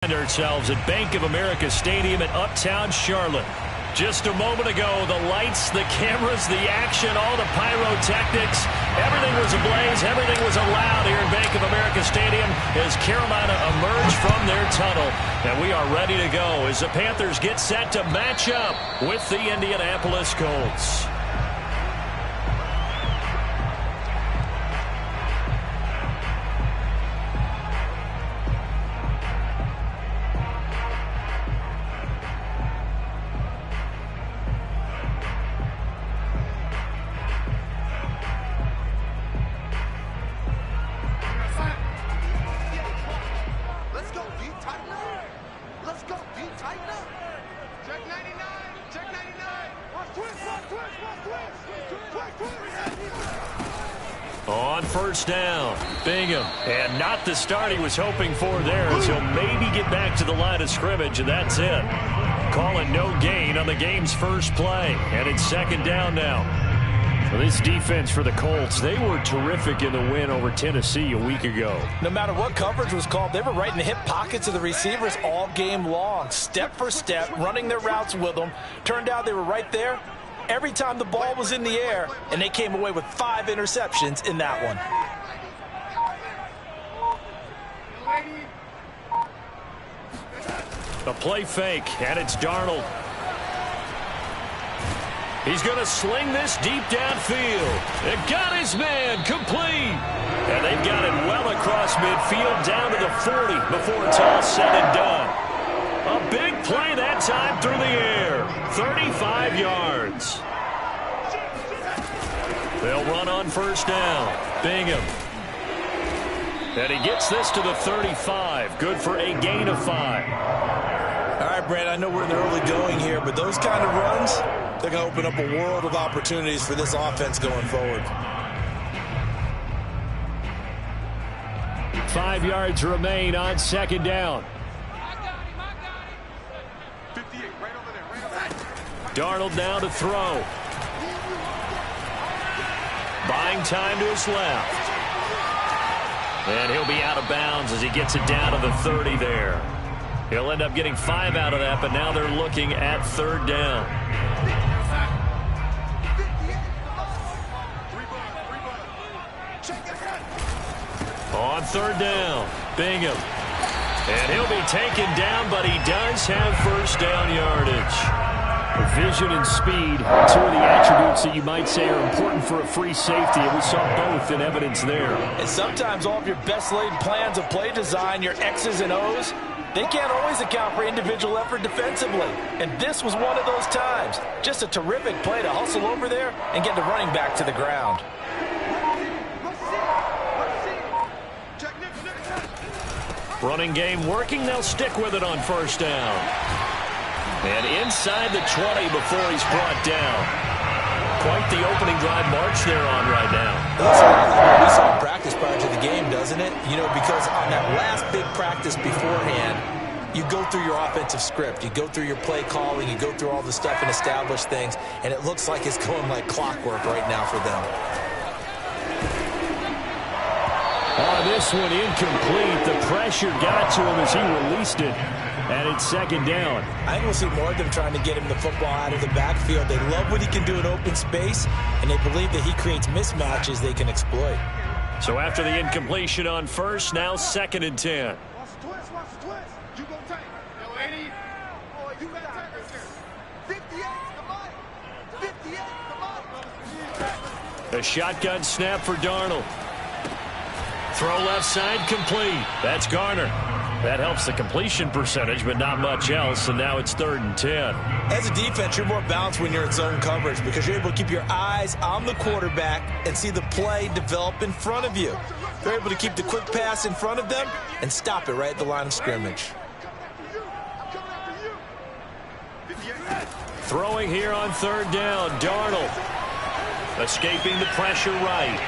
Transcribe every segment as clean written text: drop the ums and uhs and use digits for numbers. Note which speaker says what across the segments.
Speaker 1: Ourselves at Bank of America Stadium in Uptown Charlotte. Just a moment ago, the lights, the cameras, the action, all the pyrotechnics, everything was ablaze, everything was allowed here in Bank of America Stadium as Carolina emerged from their tunnel. And we are ready to go as the Panthers get set to match up with the Indianapolis Colts. On first down, Bingham, and not the start he was hoping for there as he'll maybe get back to the line of scrimmage, and that's it. Calling no gain on the game's first play, and it's second down now. For this defense for the Colts, they were terrific in the win over Tennessee a week ago.
Speaker 2: No matter what coverage was called, they were right in the hip pockets of the receivers all game long, step for step, running their routes with them. Turned out they were right there every time the ball was in the air, and they came away with 5 interceptions in that one.
Speaker 1: A play fake, and it's Darnold. He's going to sling this deep downfield. It got his man complete. And they've got it well across midfield down to the 40 before it's all said and done. A big play that time through the air. 35 yards. They'll run on first down. Bingham. And he gets this to the 35. Good for a gain of 5.
Speaker 2: All right, Brad, I know we're in the early going here, but those kind of runs, they're going to open up a world of opportunities for this offense going forward.
Speaker 1: 5 yards remain on second down. Darnold now to throw. Buying time to his left. And he'll be out of bounds as he gets it down to the 30 there. He'll end up getting 5 out of that, but now they're looking at third down. On third down, Bingham. And he'll be taken down, but he does have first down yardage. Vision and speed, 2 of the attributes that you might say are important for a free safety, and we saw both in evidence there.
Speaker 2: And sometimes all of your best laid plans of play design, your X's and O's, they can't always account for individual effort defensively. And this was one of those times. Just a terrific play to hustle over there and get the running back to the ground.
Speaker 1: Running game working. They'll stick with it on first down. And inside the 20 before he's brought down. Quite the opening drive march they're on right now.
Speaker 2: That's what we saw in practice prior to the game, doesn't it? You know, because on that last big practice beforehand, you go through your offensive script. You go through your play calling. You go through all the stuff and establish things. And it looks like it's going like clockwork right now for them.
Speaker 1: This one incomplete. The pressure got to him as he released it. And it's second down.
Speaker 2: I think we'll see more of them trying to get him the football out of the backfield. They love what he can do in open space, and they believe that he creates mismatches they can exploit.
Speaker 1: So after the incompletion on first, now second and 10. A shotgun snap for Darnold. Throw left side complete. That's Garner. That helps the completion percentage, but not much else, and now it's third and 10.
Speaker 2: As a defense, you're more balanced when you're in zone coverage because you're able to keep your eyes on the quarterback and see the play develop in front of you. They're able to keep the quick pass in front of them and stop it right at the line of scrimmage.
Speaker 1: Throwing here on third down, Darnold. Escaping the pressure right.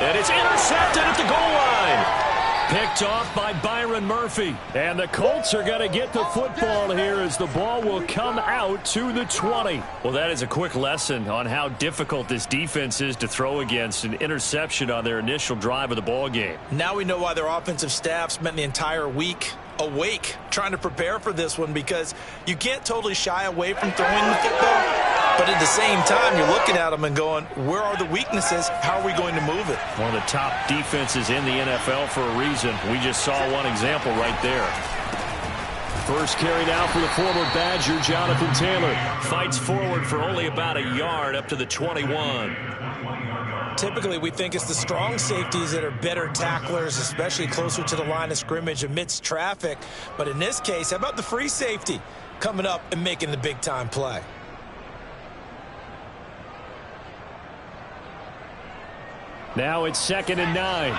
Speaker 1: And it's intercepted at the goal line. Picked off by Byron Murphy. And the Colts are going to get the football here as the ball will come out to the 20. Well, that is a quick lesson on how difficult this defense is to throw against. An interception on their initial drive of the ball game.
Speaker 2: Now we know why their offensive staff spent the entire week awake, trying to prepare for this one, because you can't totally shy away from throwing the football. But at the same time, you're looking at them and going, where are the weaknesses? How are we going to move it?
Speaker 1: One of the top defenses in the NFL for a reason. We just saw one example right there. First carry now for the former Badger, Jonathan Taylor. Fights forward for only about a yard up to the 21.
Speaker 2: Typically, we think it's the strong safeties that are better tacklers, especially closer to the line of scrimmage amidst traffic. But in this case, how about the free safety coming up and making the big-time play?
Speaker 1: Now it's 2nd and 9.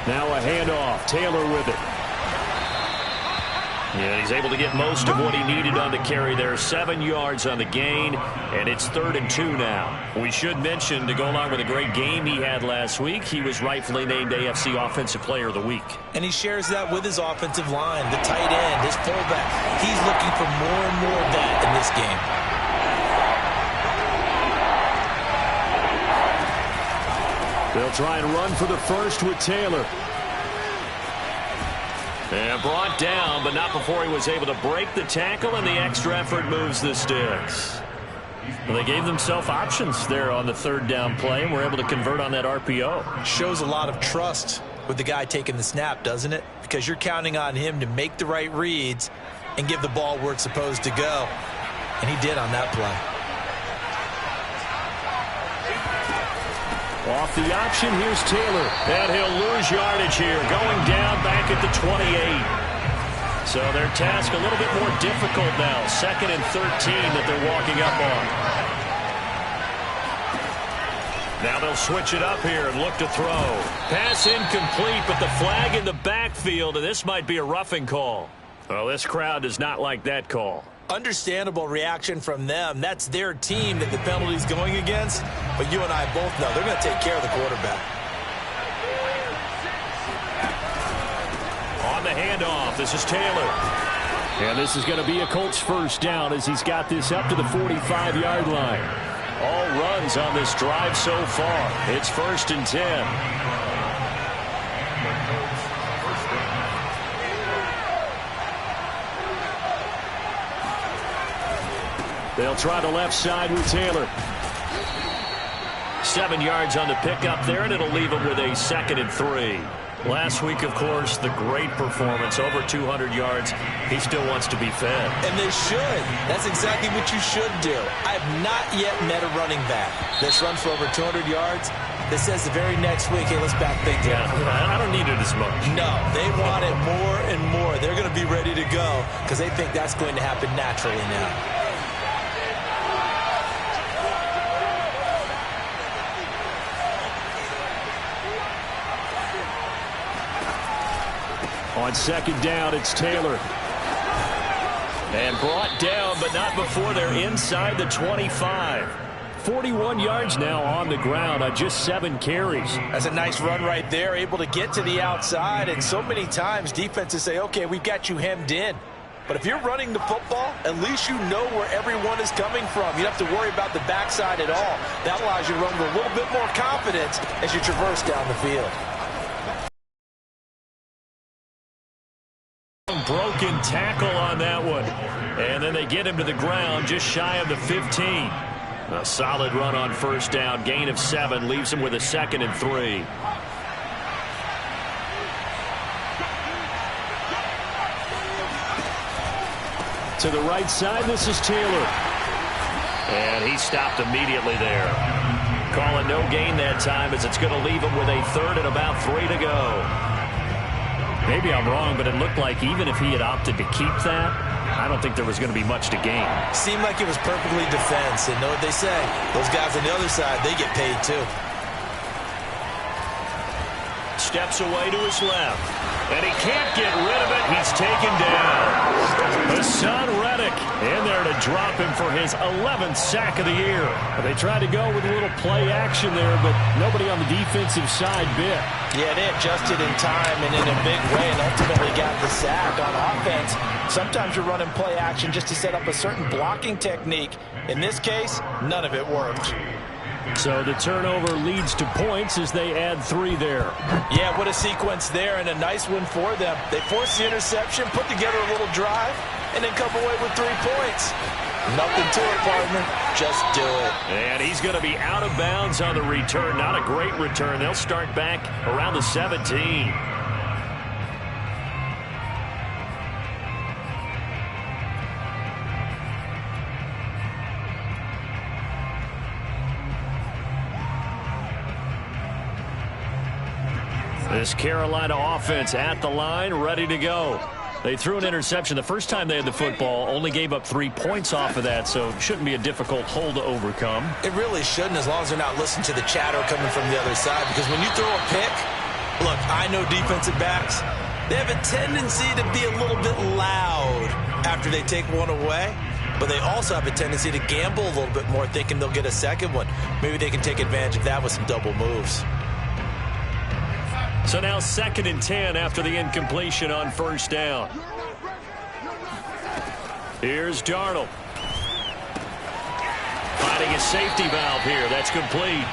Speaker 1: Now a handoff. Taylor with it. Yeah, he's able to get most of what he needed on the carry there. 7 yards on the gain, and it's 3rd and 2 now. We should mention, to go along with a great game he had last week, he was rightfully named AFC Offensive Player of the Week.
Speaker 2: And he shares that with his offensive line, the tight end, his fullback. He's looking for more and more of that in this game.
Speaker 1: They'll try and run for the first with Taylor. And brought down, but not before he was able to break the tackle, and the extra effort moves the sticks. Well, they gave themselves options there on the 3rd down play, and were able to convert on that RPO.
Speaker 2: Shows a lot of trust with the guy taking the snap, doesn't it? Because you're counting on him to make the right reads and give the ball where it's supposed to go. And he did on that play.
Speaker 1: Off the option, here's Taylor. And he'll lose yardage here, going down back at the 28. So their task a little bit more difficult now. 2nd and 13 that they're walking up on. Now they'll switch it up here and look to throw. Pass incomplete, but the flag in the backfield, and this might be a roughing call. Well, this crowd does not like that call.
Speaker 2: Understandable reaction from them. That's their team that the penalty's going against. But you and I both know they're going to take care of the quarterback.
Speaker 1: On the handoff, this is Taylor. And this is going to be a Colts first down as he's got this up to the 45-yard line. All runs on this drive so far. It's 1st and 10. They'll try the left side with Taylor. 7 yards on the pickup there, and it'll leave him with a 2nd and 3. Last week, of course, the great performance, over 200 yards. He still wants to be fed.
Speaker 2: And they should. That's exactly what you should do. I have not yet met a running back that's run for over 200 yards that says the very next week, hey, let's back things up.
Speaker 1: I don't need it as much.
Speaker 2: No, they want it more and more. They're going to be ready to go because they think that's going to happen naturally now.
Speaker 1: On 2nd down, it's Taylor. And brought down, but not before they're inside the 25. 41 yards now on the ground on just 7 carries.
Speaker 2: That's a nice run right there, able to get to the outside. And so many times defenses say, okay, we've got you hemmed in. But if you're running the football, at least you know where everyone is coming from. You don't have to worry about the backside at all. That allows you to run with a little bit more confidence as you traverse down the field.
Speaker 1: Broken tackle on that one. And then they get him to the ground just shy of the 15. A solid run on 1st down. Gain of 7 leaves him with a 2nd and 3. To the right side, this is Taylor. And he stopped immediately there. Calling no gain that time as it's going to leave him with a 3rd and about 3 to go. Maybe I'm wrong, but it looked like even if he had opted to keep that, I don't think there was going to be much to gain.
Speaker 2: Seemed like it was perfectly defense. And know what they say? Those guys on the other side, they get paid too.
Speaker 1: Steps away to his left. And he can't get rid of it. He's taken down. Hassan Reddick in there to drop him for his 11th sack of the year. They tried to go with a little play action there, but nobody on the defensive side bit.
Speaker 2: Yeah, they adjusted in time and in a big way and ultimately got the sack. On offense, sometimes you're running play action just to set up a certain blocking technique. In this case, none of it worked.
Speaker 1: So the turnover leads to points as they add 3 there.
Speaker 2: Yeah, what a sequence there, and a nice win for them. They forced the interception, put together a little drive, and then come away with 3 points. Nothing to it, partner. Just do it.
Speaker 1: And he's going to be out of bounds on the return. Not a great return. They'll start back around the 17. This Carolina offense at the line, ready to go. They threw an interception the first time they had the football, only gave up 3 points off of that, so it shouldn't be a difficult hole to overcome.
Speaker 2: It really shouldn't, as long as they're not listening to the chatter coming from the other side, because when you throw a pick, look, I know defensive backs, they have a tendency to be a little bit loud after they take one away, but they also have a tendency to gamble a little bit more, thinking they'll get a second one. Maybe they can take advantage of that with some double moves.
Speaker 1: So now 2nd and 10 after the incompletion on first down. Here's Darnold. Finding a safety valve here. That's complete.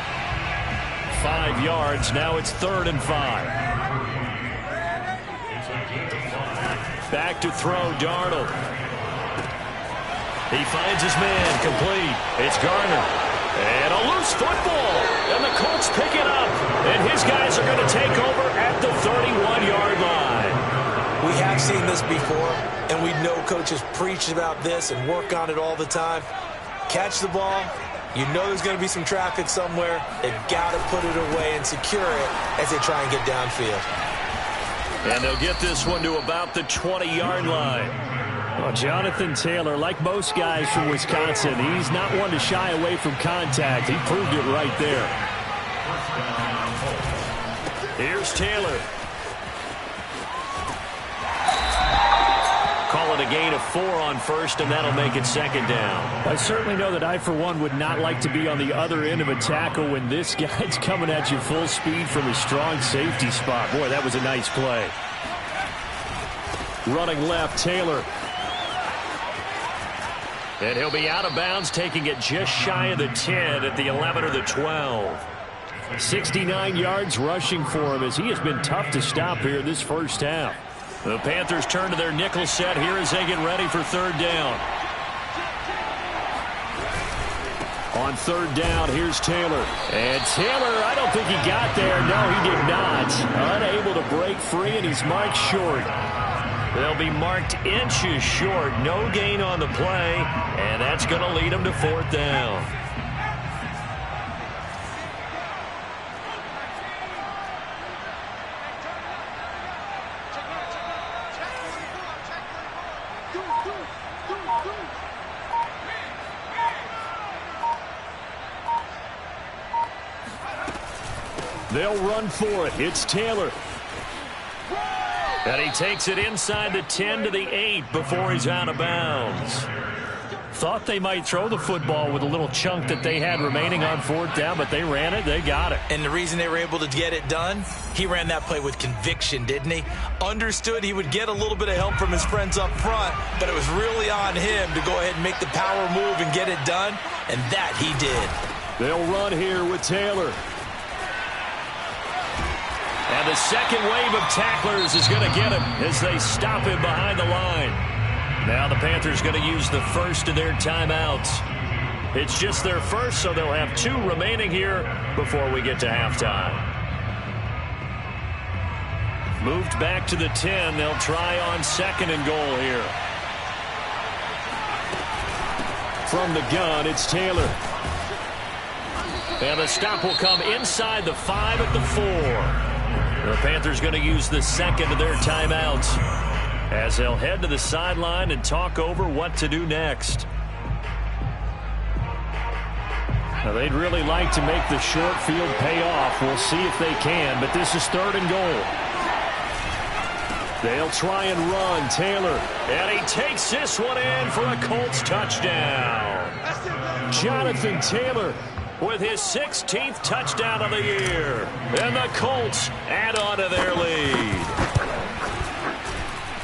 Speaker 1: 5 yards. Now it's 3rd and 5. Back to throw, Darnold. He finds his man. Complete. It's Garner. And a loose football. And the Colts pick it up. And his guys are going to take over at the 31-yard line.
Speaker 2: We have seen this before, and we know coaches preach about this and work on it all the time. Catch the ball. You know there's going to be some traffic somewhere. They've got to put it away and secure it as they try and get downfield.
Speaker 1: And they'll get this one to about the 20-yard line. Well, Jonathan Taylor, like most guys from Wisconsin, he's not one to shy away from contact. He proved it right there. Here's Taylor. Call it a gain of 4 on first, and that'll make it 2nd down. I certainly know that I, for one, would not like to be on the other end of a tackle when this guy's coming at you full speed from a strong safety spot. Boy, that was a nice play. Running left, Taylor. And he'll be out of bounds, taking it just shy of the 10 at the 11 or the 12. 69 yards rushing for him as he has been tough to stop here this first half. The Panthers turn to their nickel set here as they get ready for 3rd down. On 3rd down, here's Taylor. And Taylor, I don't think he got there. No, he did not. Unable to break free, and he's marked short. They'll be marked inches short. No gain on the play, and that's going to lead them to 4th down. They'll run for it. It's Taylor. And he takes it inside the 10 to the 8 before he's out of bounds. Thought they might throw the football with a little chunk that they had remaining on 4th down, but they ran it. They got it.
Speaker 2: And the reason they were able to get it done, he ran that play with conviction, didn't he? Understood he would get a little bit of help from his friends up front, but it was really on him to go ahead and make the power move and get it done, and that he did.
Speaker 1: They'll run here with Taylor. And the second wave of tacklers is going to get him as they stop him behind the line. Now the Panthers going to use the first of their timeouts. It's just their first, so they'll have 2 remaining here before we get to halftime. Moved back to the 10. They'll try on 2nd and goal here. From the gun, it's Taylor. And the stop will come inside the 5 at the 4. The Panthers going to use the second of their timeouts as they'll head to the sideline and talk over what to do next. Now, they'd really like to make the short field pay off. We'll see if they can, but this is 3rd and goal. They'll try and run. Taylor, and he takes this one in for a Colts touchdown. Jonathan Taylor with his 16th touchdown of the year. And the Colts add on to their lead.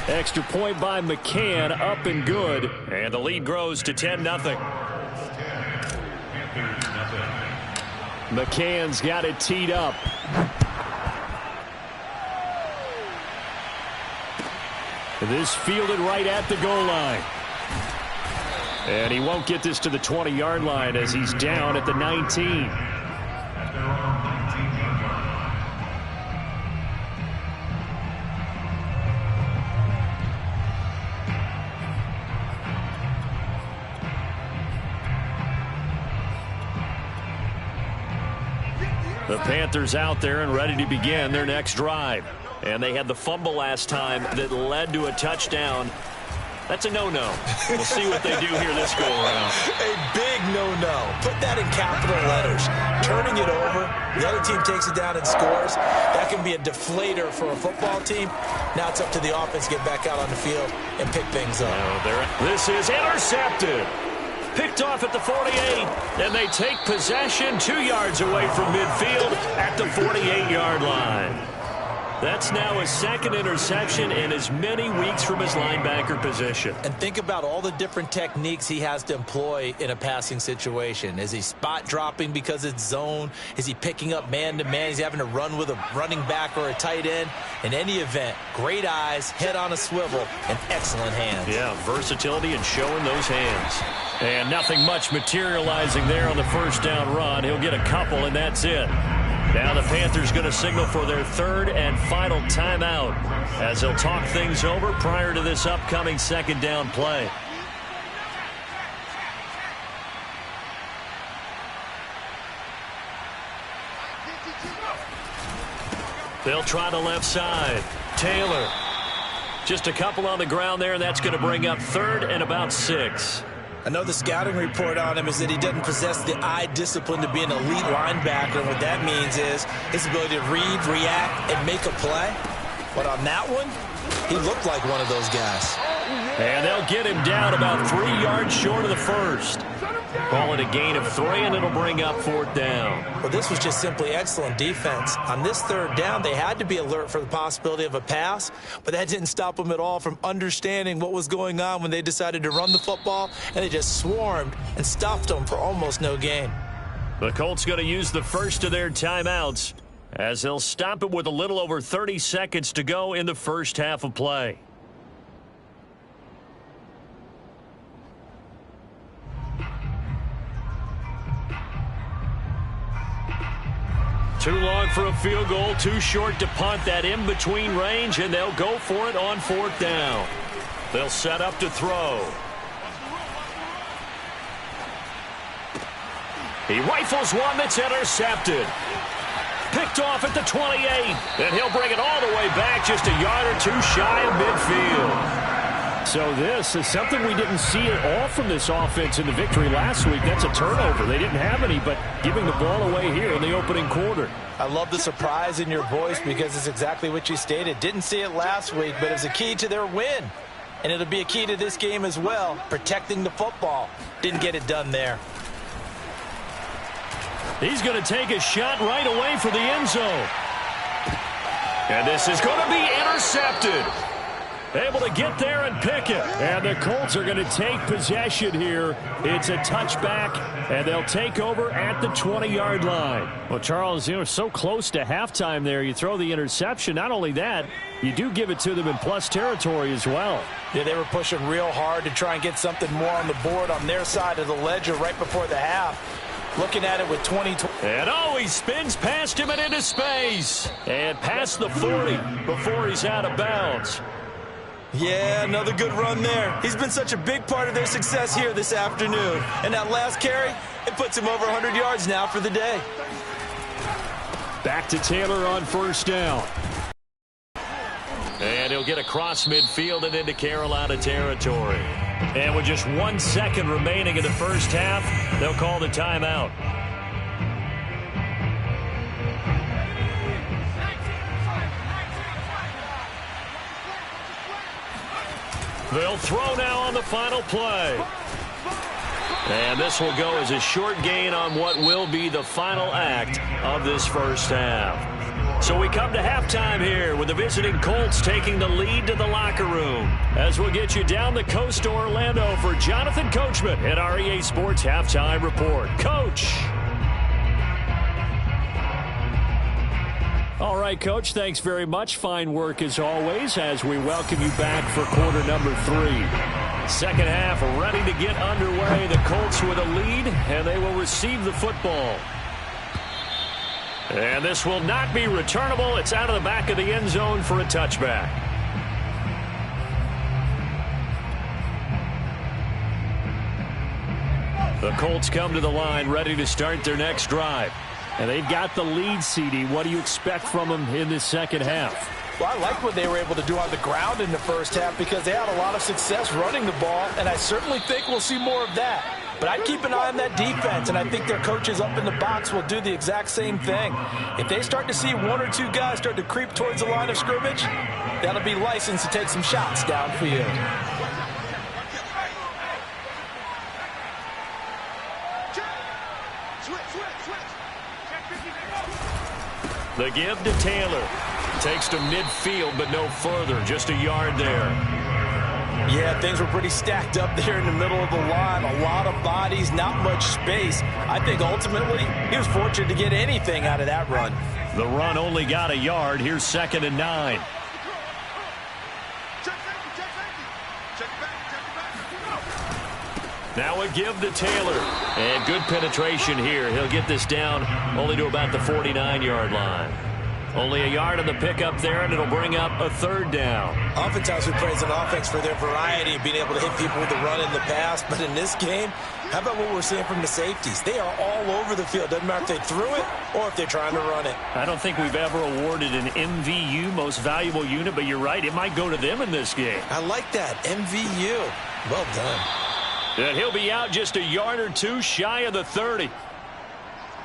Speaker 1: Extra point by McCann, up and good. And the lead grows to 10-0. McCann's got it teed up. This fielded right at the goal line. And he won't get this to the 20-yard line as he's down at the 19. The Panthers out there and ready to begin their next drive. And they had the fumble last time that led to a touchdown. That's a no-no. We'll see what they do here this go-around.
Speaker 2: A big no-no. Put that in capital letters. Turning it over, the other team takes it down and scores. That can be a deflator for a football team. Now it's up to the offense to get back out on the field and pick things up.
Speaker 1: This is intercepted. Picked off at the 48, and they take possession 2 yards away from midfield at the 48-yard line. That's now his second interception in as many weeks from his linebacker position.
Speaker 2: And think about all the different techniques he has to employ in a passing situation. Is he spot dropping because it's zone? Is he picking up man-to-man? Is he having to run with a running back or a tight end? In any event, great eyes, head on a swivel, and excellent hands.
Speaker 1: Yeah, versatility and showing those hands. And nothing much materializing there on the first down run. He'll get a couple, and that's it. Now the Panthers going to signal for their third and final timeout as they'll talk things over prior to this upcoming second down play. They'll try the left side. Taylor. Just a couple on the ground there, and that's going to bring up third and about 6.
Speaker 2: I know the scouting report on him is that he doesn't possess the eye discipline to be an elite linebacker. What that means is his ability to read, react, and make a play. But on that one, he looked like one of those guys.
Speaker 1: And they'll get him down about 3 yards short of the first. Call it a gain of 3, and it'll bring up fourth down.
Speaker 2: Well, this was just simply excellent defense. On this third down, they had to be alert for the possibility of a pass, but that didn't stop them at all from understanding what was going on when they decided to run the football, and they just swarmed and stopped them for almost no gain.
Speaker 1: The Colts going to use the first of their timeouts as they'll stop it with a little over 30 seconds to go in the first half of play. Too long for a field goal, too short to punt. That in-between range, and they'll go for it on fourth down. They'll set up to throw. He rifles one that's intercepted. Picked off at the 28, and he'll bring it all the way back just a yard or two shy of midfield. So this is something we didn't see at all from this offense in the victory last week. That's a turnover. They didn't have any, but giving the ball away here in the opening quarter.
Speaker 2: I love the surprise in your voice because it's exactly what you stated. Didn't see it last week, but it's a key to their win. And it'll be a key to this game as well, protecting the football. Didn't get it done there.
Speaker 1: He's going to take a shot right away for the end zone. And this is going to be intercepted. Able to get there and pick it. And the Colts are going to take possession here. It's a touchback, and they'll take over at the 20-yard line. Well, Charles, you know, so close to halftime there. You throw the interception. Not only that, you do give it to them in plus territory as well.
Speaker 2: Yeah, they were pushing real hard to try and get something more on the board on their side of the ledger right before the half. Looking at it with 20.
Speaker 1: And he spins past him and into space. And past the 40 before he's out of bounds.
Speaker 2: Yeah, another good run there. He's been such a big part of their success here this afternoon. And that last carry, it puts him over 100 yards now for the day.
Speaker 1: Back to Taylor on first down. And he'll get across midfield and into Carolina territory. And with just 1 second remaining in the first half, they'll call the timeout. They'll throw now on the final play. And this will go as a short gain on what will be the final act of this first half. So we come to halftime here with the visiting Colts taking the lead to the locker room. As we'll get you down the coast to Orlando for Jonathan Coachman at our EA Sports Halftime Report. Coach. right, Coach, thanks very much. Fine work as always as we welcome you back for quarter number 3. Second half ready to get underway. The Colts with a lead, and they will receive the football. And this will not be returnable. It's out of the back of the end zone for a touchback. The Colts come to the line ready to start their next drive. And they've got the lead, CD. What do you expect from them in this second half?
Speaker 2: Well, I like what they were able to do on the ground in the first half because they had a lot of success running the ball, and I certainly think we'll see more of that. But I'd keep an eye on that defense, and I think their coaches up in the box will do the exact same thing. If they start to see one or two guys start to creep towards the line of scrimmage, that'll be license to take some shots downfield.
Speaker 1: The give to Taylor. Takes to midfield, but no further. Just a yard there.
Speaker 2: Yeah, things were pretty stacked up there in the middle of the line. A lot of bodies, not much space. I think ultimately he was fortunate to get anything out of that run.
Speaker 1: The run only got a yard. Here's 2nd and 9. Now a give to Taylor. And good penetration here. He'll get this down only to about the 49-yard line. Only a yard on the pickup there, and it'll bring up a 3rd down.
Speaker 2: Oftentimes we praise an offense for their variety of being able to hit people with the run in the pass. But in this game, how about what we're seeing from the safeties? They are all over the field. Doesn't matter if they threw it or if they're trying to run it.
Speaker 1: I don't think we've ever awarded an MVU, most valuable unit, but you're right. It might go to them in this game.
Speaker 2: I like that. MVU. Well done.
Speaker 1: And he'll be out just a yard or two shy of the 30.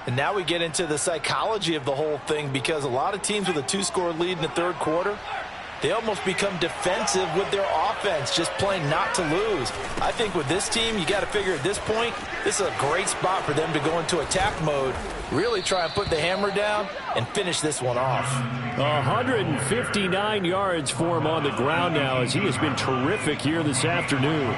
Speaker 2: And now we get into the psychology of the whole thing because a lot of teams with a 2-score lead in the third quarter, they almost become defensive with their offense, just playing not to lose. I think with this team, you got to figure at this point, this is a great spot for them to go into attack mode, really try and put the hammer down and finish this one off.
Speaker 1: 159 yards for him on the ground now as he has been terrific here this afternoon.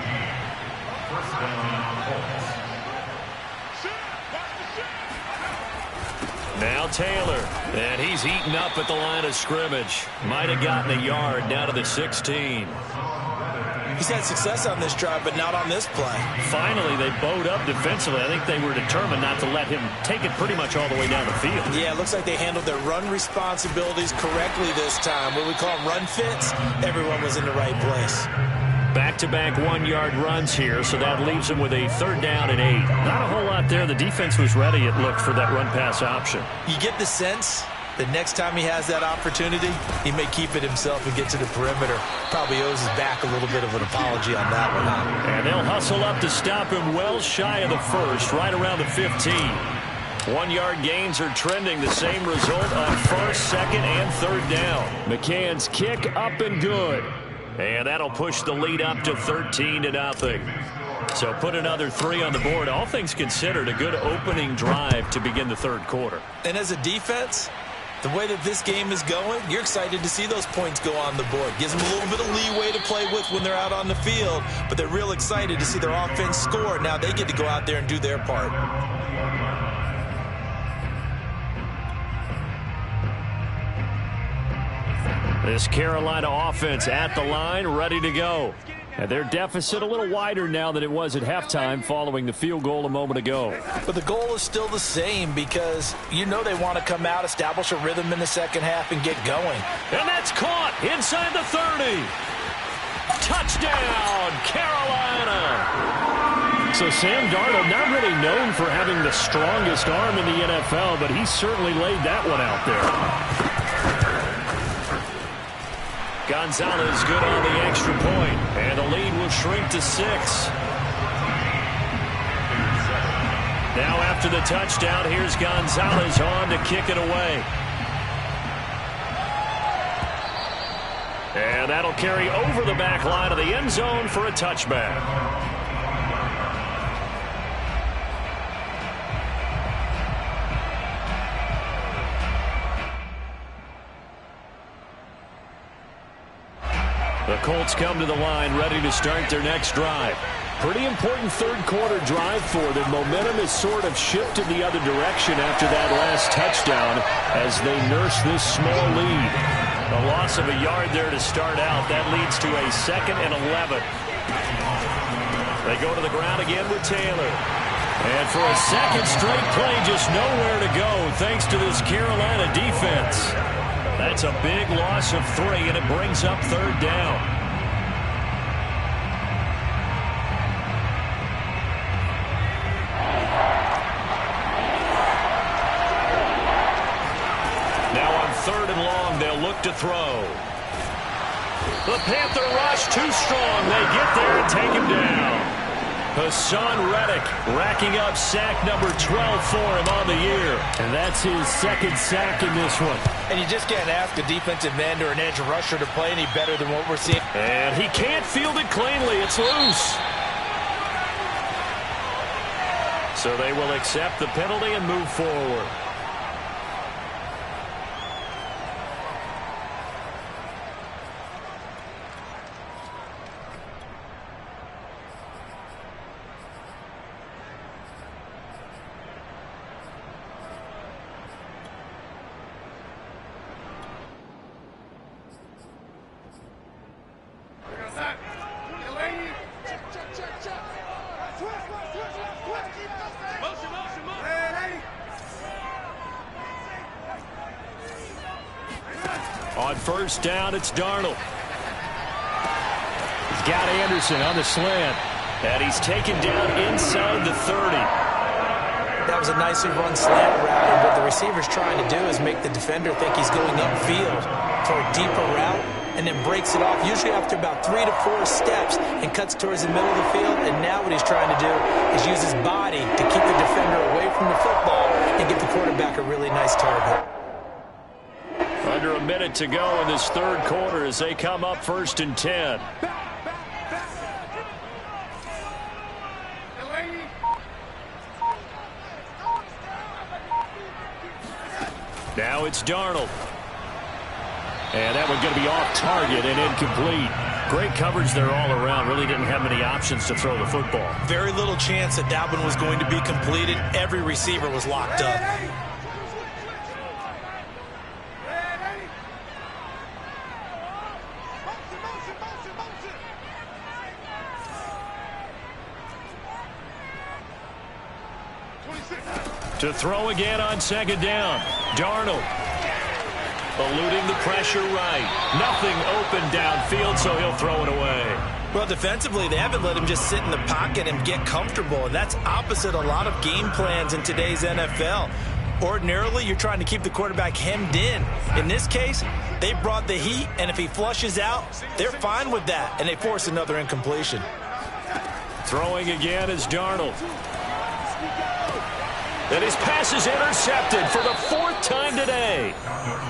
Speaker 1: Now Taylor, and he's eaten up at the line of scrimmage. Might have gotten a yard down to the 16.
Speaker 2: He's had success on this drive, but not on this play.
Speaker 1: Finally, they bowed up defensively. I think they were determined not to let him take it pretty much all the way down the field.
Speaker 2: Yeah, it looks like they handled their run responsibilities correctly this time. What we call them run fits, everyone was in the right place.
Speaker 1: Back-to-back 1-yard runs here, so that leaves him with a 3rd down and 8. Not a whole lot there. The defense was ready, it looked, for that run-pass option.
Speaker 2: You get the sense that next time he has that opportunity, he may keep it himself and get to the perimeter. Probably owes his back a little bit of an apology on that one.
Speaker 1: And they'll hustle up to stop him well shy of the 1st, right around the 15. 1-yard gains are trending. The same result on 1st, 2nd, and 3rd down. McCann's kick up and good. And that'll push the lead up to 13-0. So put another 3 on the board. All things considered, a good opening drive to begin the third quarter.
Speaker 2: And as a defense, the way that this game is going, you're excited to see those points go on the board. Gives them a little bit of leeway to play with when they're out on the field, but they're real excited to see their offense score. Now they get to go out there and do their part.
Speaker 1: This Carolina offense at the line, ready to go. And their deficit a little wider now than it was at halftime following the field goal a moment ago.
Speaker 2: But the goal is still the same because you know they want to come out, establish a rhythm in the second half, and get going.
Speaker 1: And that's caught inside the 30. Touchdown, Carolina. So Sam Darnold, not really known for having the strongest arm in the NFL, but he certainly laid that one out there. Gonzalez good on the extra point, and the lead will shrink to 6. Now after the touchdown, here's Gonzalez on to kick it away. And that'll carry over the back line of the end zone for a touchback. The Colts come to the line ready to start their next drive. Pretty important third-quarter drive for them. Momentum has sort of shifted the other direction after that last touchdown as they nurse this small lead. A loss of a yard there to start out. That leads to a 2nd and 11. They go to the ground again with Taylor. And for a second straight play, just nowhere to go thanks to this Carolina defense. That's a big loss of 3, and it brings up 3rd down. Now on 3rd and long, they'll look to throw. The Panther rush too strong. They get there and take him down. Hassan Reddick racking up sack number 12 for him on the year. And that's his 2nd sack in this one.
Speaker 2: And you just can't ask a defensive end or an edge rusher to play any better than what we're seeing.
Speaker 1: And he can't field it cleanly. It's loose. So they will accept the penalty and move forward. On 1st down, it's Darnold. He's got Anderson on the slant. And he's taken down inside the 30.
Speaker 2: That was a nicely run slant route. And what the receiver's trying to do is make the defender think he's going upfield for a deeper route and then breaks it off, usually after about 3 to 4 steps, and cuts towards the middle of the field. And now what he's trying to do is use his body to keep the defender away from the football and give the quarterback a really nice target.
Speaker 1: Under a minute to go in this 3rd quarter as they come up 1st and 10. Now it's Darnold. And that one's going to be off target and incomplete. Great coverage there all around. Really didn't have many options to throw the football.
Speaker 2: Very little chance that that one was going to be completed. Every receiver was locked up.
Speaker 1: To throw again on 2nd down. Darnold eluding the pressure right. Nothing open downfield, so he'll throw it away.
Speaker 2: Well, defensively, they haven't let him just sit in the pocket and get comfortable, and that's opposite a lot of game plans in today's NFL. Ordinarily, you're trying to keep the quarterback hemmed in. In this case, they brought the heat, and if he flushes out, they're fine with that, and they force another incompletion.
Speaker 1: Throwing again is Darnold. And his pass is intercepted for the 4th time today.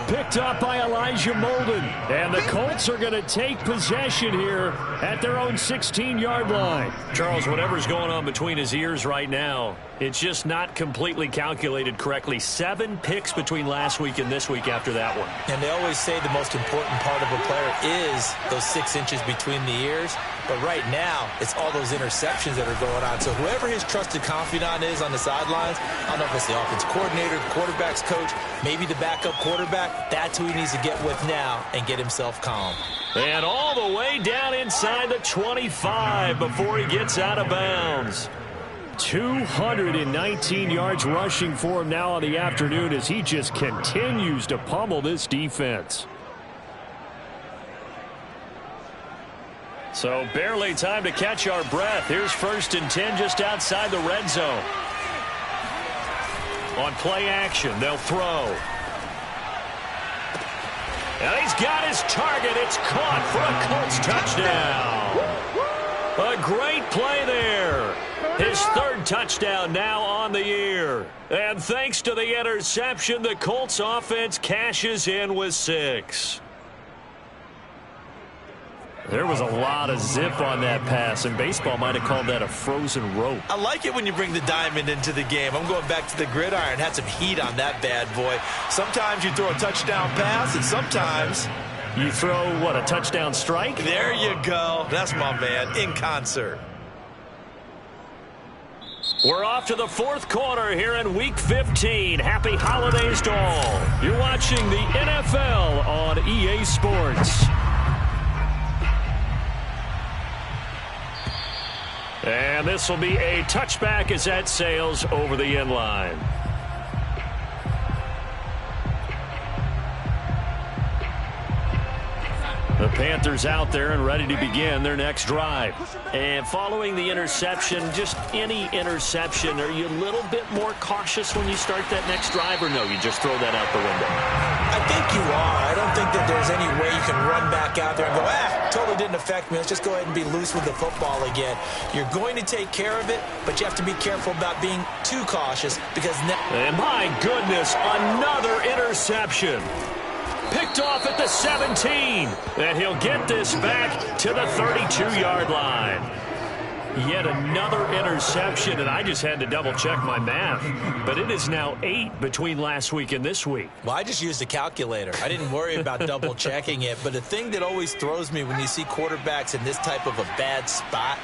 Speaker 1: Picked up by Elijah Molden. And the Colts are going to take possession here at their own 16-yard line. Charles, whatever's going on between his ears right now, it's just not completely calculated correctly. 7 picks between last week and this week after that one.
Speaker 2: And they always say the most important part of a player is those 6 inches between the ears. But right now, it's all those interceptions that are going on. So whoever his trusted confidant is on the sidelines, I don't know if it's the offense coordinator, the quarterback's coach, maybe the backup quarterback, that's who he needs to get with now and get himself calm.
Speaker 1: And all the way down inside the 25 before he gets out of bounds. 219 yards rushing for him now on the afternoon as he just continues to pummel this defense. So barely time to catch our breath. Here's 1st and 10 just outside the red zone. On play action, they'll throw. And he's got his target. It's caught for a Colts touchdown. A great play there. His 3rd touchdown now on the year. And thanks to the interception, the Colts offense cashes in with 6. There was a lot of zip on that pass, and baseball might have called that a frozen rope.
Speaker 2: I like it when you bring the diamond into the game. I'm going back to the gridiron. Had some heat on that bad boy. Sometimes you throw a touchdown pass, and sometimes
Speaker 1: you throw, what, a touchdown strike?
Speaker 2: There you go. That's my man, in concert.
Speaker 1: We're off to the fourth quarter here in Week 15. Happy holidays to all. You're watching the NFL on EA Sports. And this will be a touchback as that sails over the end line. The Panthers out there and ready to begin their next drive. And following the interception, just any interception, are you a little bit more cautious when you start that next drive, or no, you just throw that out the window?
Speaker 2: I think you are. I don't think that there's any way you can run back out there and go, totally didn't affect me. Let's just go ahead and be loose with the football again. You're going to take care of it, but you have to be careful about being too cautious because
Speaker 1: and my goodness, another interception. Picked off at the 17. And he'll get this back to the 32-yard line. Yet another interception, and I just had to double-check my math. But it is now 8 between last week and this week.
Speaker 2: Well, I just used a calculator. I didn't worry about double-checking it. But the thing that always throws me when you see quarterbacks in this type of a bad spot,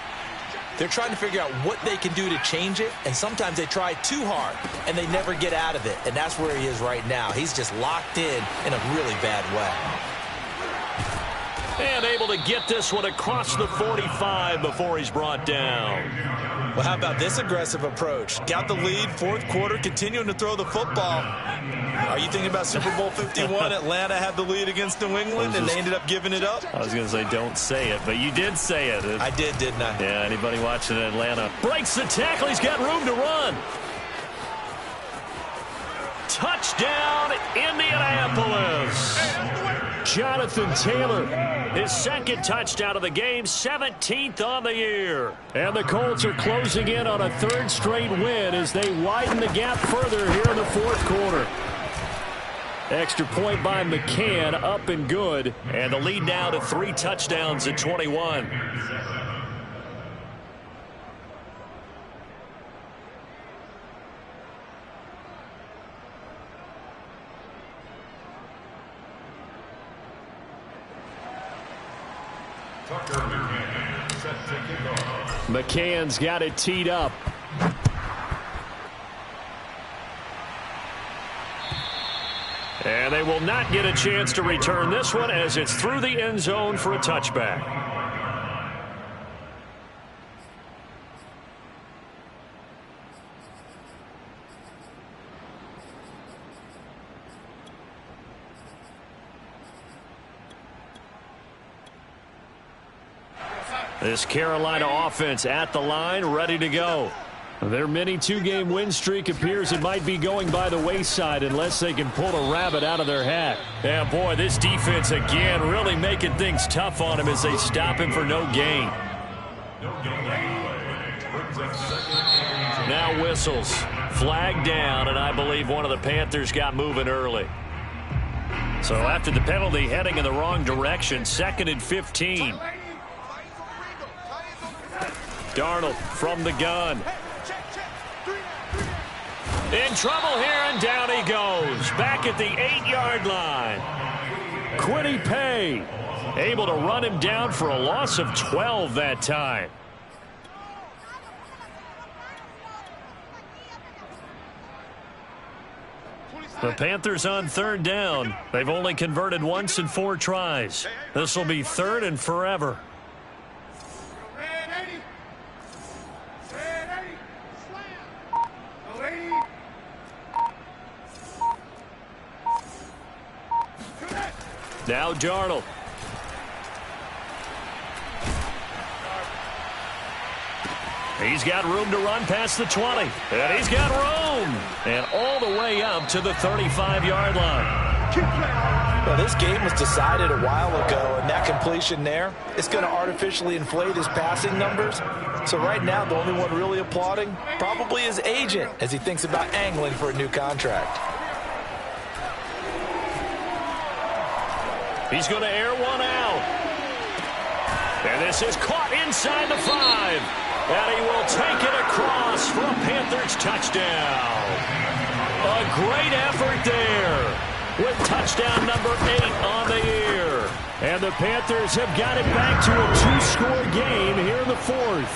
Speaker 2: they're trying to figure out what they can do to change it, and sometimes they try too hard, and they never get out of it. And that's where he is right now. He's just locked in a really bad way.
Speaker 1: And able to get this one across the 45 before he's brought down.
Speaker 2: Well, how about this aggressive approach? Got the lead, fourth quarter, continuing to throw the football. Are you thinking about Super Bowl 51? Atlanta had the lead against New England, and they ended up giving it up?
Speaker 1: I was going to say don't say it, but you did say it.
Speaker 2: I did, didn't I?
Speaker 1: Yeah, anybody watching Atlanta breaks the tackle. He's got room to run. Touchdown, Indianapolis. Jonathan Taylor, his second touchdown of the game, 17th on the year. And the Colts are closing in on a third straight win as they widen the gap further here in the fourth quarter. Extra point by McCann, up and good. And the lead now to 3 touchdowns at 21. McCann's got it teed up. And they will not get a chance to return this one as it's through the end zone for a touchback. This Carolina offense at the line, ready to go. Their mini 2-game win streak appears it might be going by the wayside unless they can pull a rabbit out of their hat. Yeah, boy, this defense again really making things tough on him as they stop him for no gain. Now whistles. Flag down, and I believe one of the Panthers got moving early. So after the penalty heading in the wrong direction, 2nd and 15. Darnold from the gun. In trouble here, and down he goes. Back at the 8-yard line. Kwity Paye able to run him down for a loss of 12 that time. The Panthers on 3rd down. They've only converted once in 4 tries. This will be 3rd and forever. Now Darnold. He's got room to run past the 20. And he's got room. And all the way up to the 35-yard line.
Speaker 2: Well, this game was decided a while ago, and that completion there, it's going to artificially inflate his passing numbers. So right now, the only one really applauding probably his agent as he thinks about angling for a new contract.
Speaker 1: He's going to air one out. And this is caught inside the 5. And he will take it across for a Panthers touchdown. A great effort there with touchdown number 8 on the year. And the Panthers have got it back to a two-score game here in the fourth.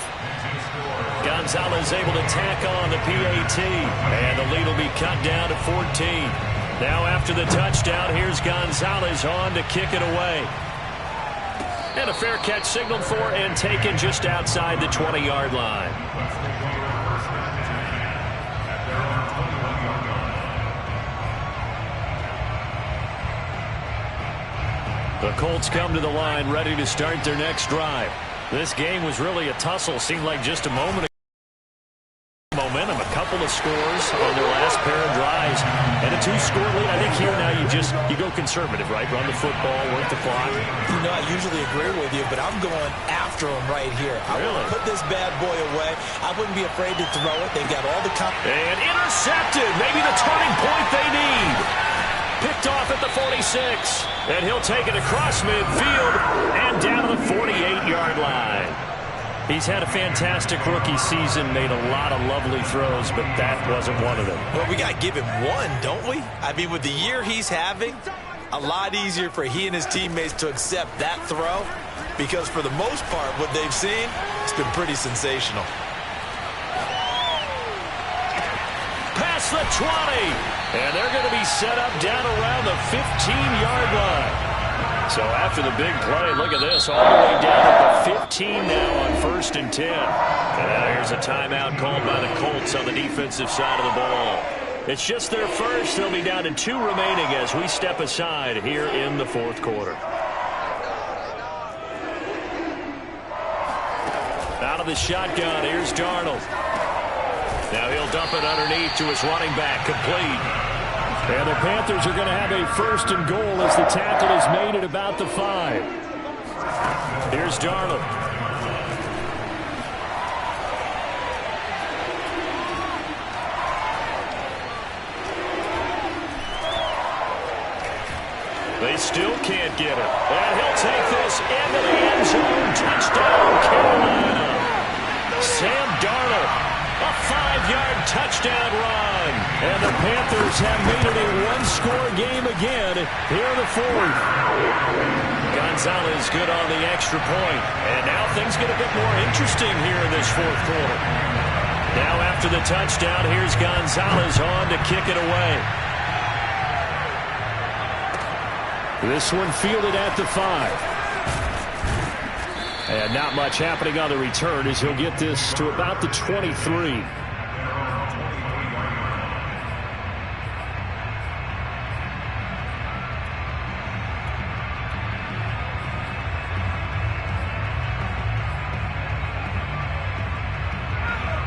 Speaker 1: Gonzalez able to tack on the PAT. And the lead will be cut down to 14. Now after the touchdown, here's Gonzalez on to kick it away. And a fair catch signaled for and taken just outside the 20-yard line. The Colts come to the line ready to start their next drive. This game was really a tussle. Seemed like just a moment ago. Momentum, a couple of scores on their last pair of drives. And a two-score lead. I think here now you go conservative, right? Run the football, work the clock.
Speaker 2: You know, I usually agree with you, but I'm going after him right here. I want to put this bad boy away. I wouldn't be afraid to throw it. They've got all the...
Speaker 1: And intercepted. Maybe the turning point they need. Picked off at the 46. And he'll take it across midfield and down to the 48-yard line. He's had a fantastic rookie season, made a lot of lovely throws, but that wasn't one of them.
Speaker 2: Well, we got to give him one, don't we? I mean, with the year he's having, a lot easier for he and his teammates to accept that throw because for the most part, what they've seen, it's been pretty sensational.
Speaker 1: Past the 20, and they're going to be set up down around the 15-yard line. So after the big play, look at this, all the way down at the 15 now on 1st and 10. And now here's a timeout called by the Colts on the defensive side of the ball. It's just their first. They'll be down to 2 remaining as we step aside here in the fourth quarter. Out of the shotgun, here's Darnold. Now he'll dump it underneath to his running back, complete. And the Panthers are going to have a 1st and goal as the tackle is made at about the 5. Here's Darnold. They still can't get it. And he'll take this into the end zone. Touchdown, Carolina. Sam Darnold. A 5-yard touchdown run. And the Panthers have made it a one-score game again here in the fourth. Gonzalez good on the extra point. And now things get a bit more interesting here in this fourth quarter. Now after the touchdown, here's Gonzalez on to kick it away. This one fielded at the 5. And not much happening on the return as he'll get this to about the 23.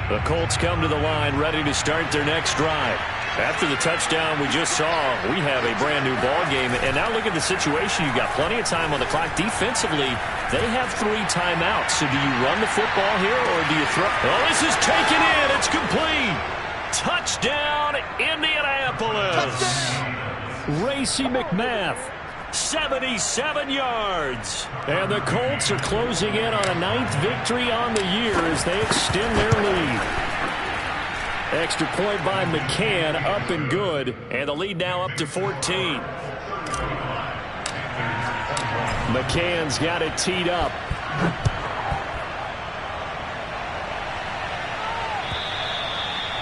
Speaker 1: The Colts come to the line ready to start their next drive. After the touchdown we just saw, we have a brand new ball game. And now look at the situation. You've got plenty of time on the clock. Defensively, they have 3 timeouts. So do you run the football here or do you throw? Oh, this is taken in. It's complete. Touchdown, Indianapolis. Touchdown. Racey McMath, 77 yards. And the Colts are closing in on a 9th victory on the year as they extend their lead. Extra point by McCann, up and good. And the lead now up to 14. McCann's got it teed up.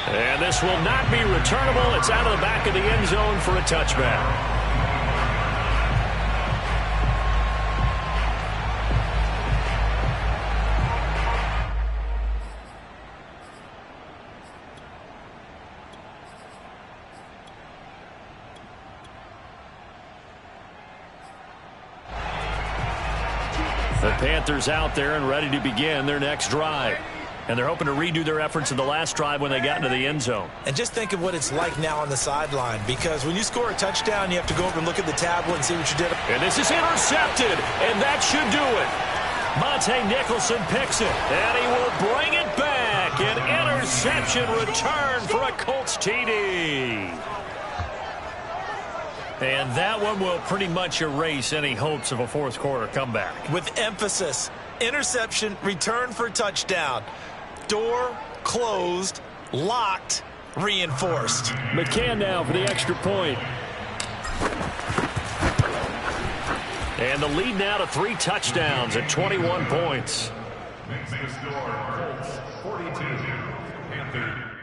Speaker 1: And this will not be returnable. It's out of the back of the end zone for a touchback. The Panthers out there and ready to begin their next drive. And they're hoping to redo their efforts in the last drive when they got into the end zone. And just think of what it's like now on the sideline, because when you score a touchdown, you have to go over and look at the tablet and see what you did. And this is intercepted, and that should do it. Monte Nicholson picks it, and he will bring it back. An interception return for a Colts TD. And that one will pretty much erase any hopes of a fourth quarter comeback. With emphasis, interception, return for touchdown. Door closed, locked, reinforced. McCann now for the extra point. And the lead now to 3 touchdowns at 21 points.
Speaker 3: Next score, Colts 42, Panthers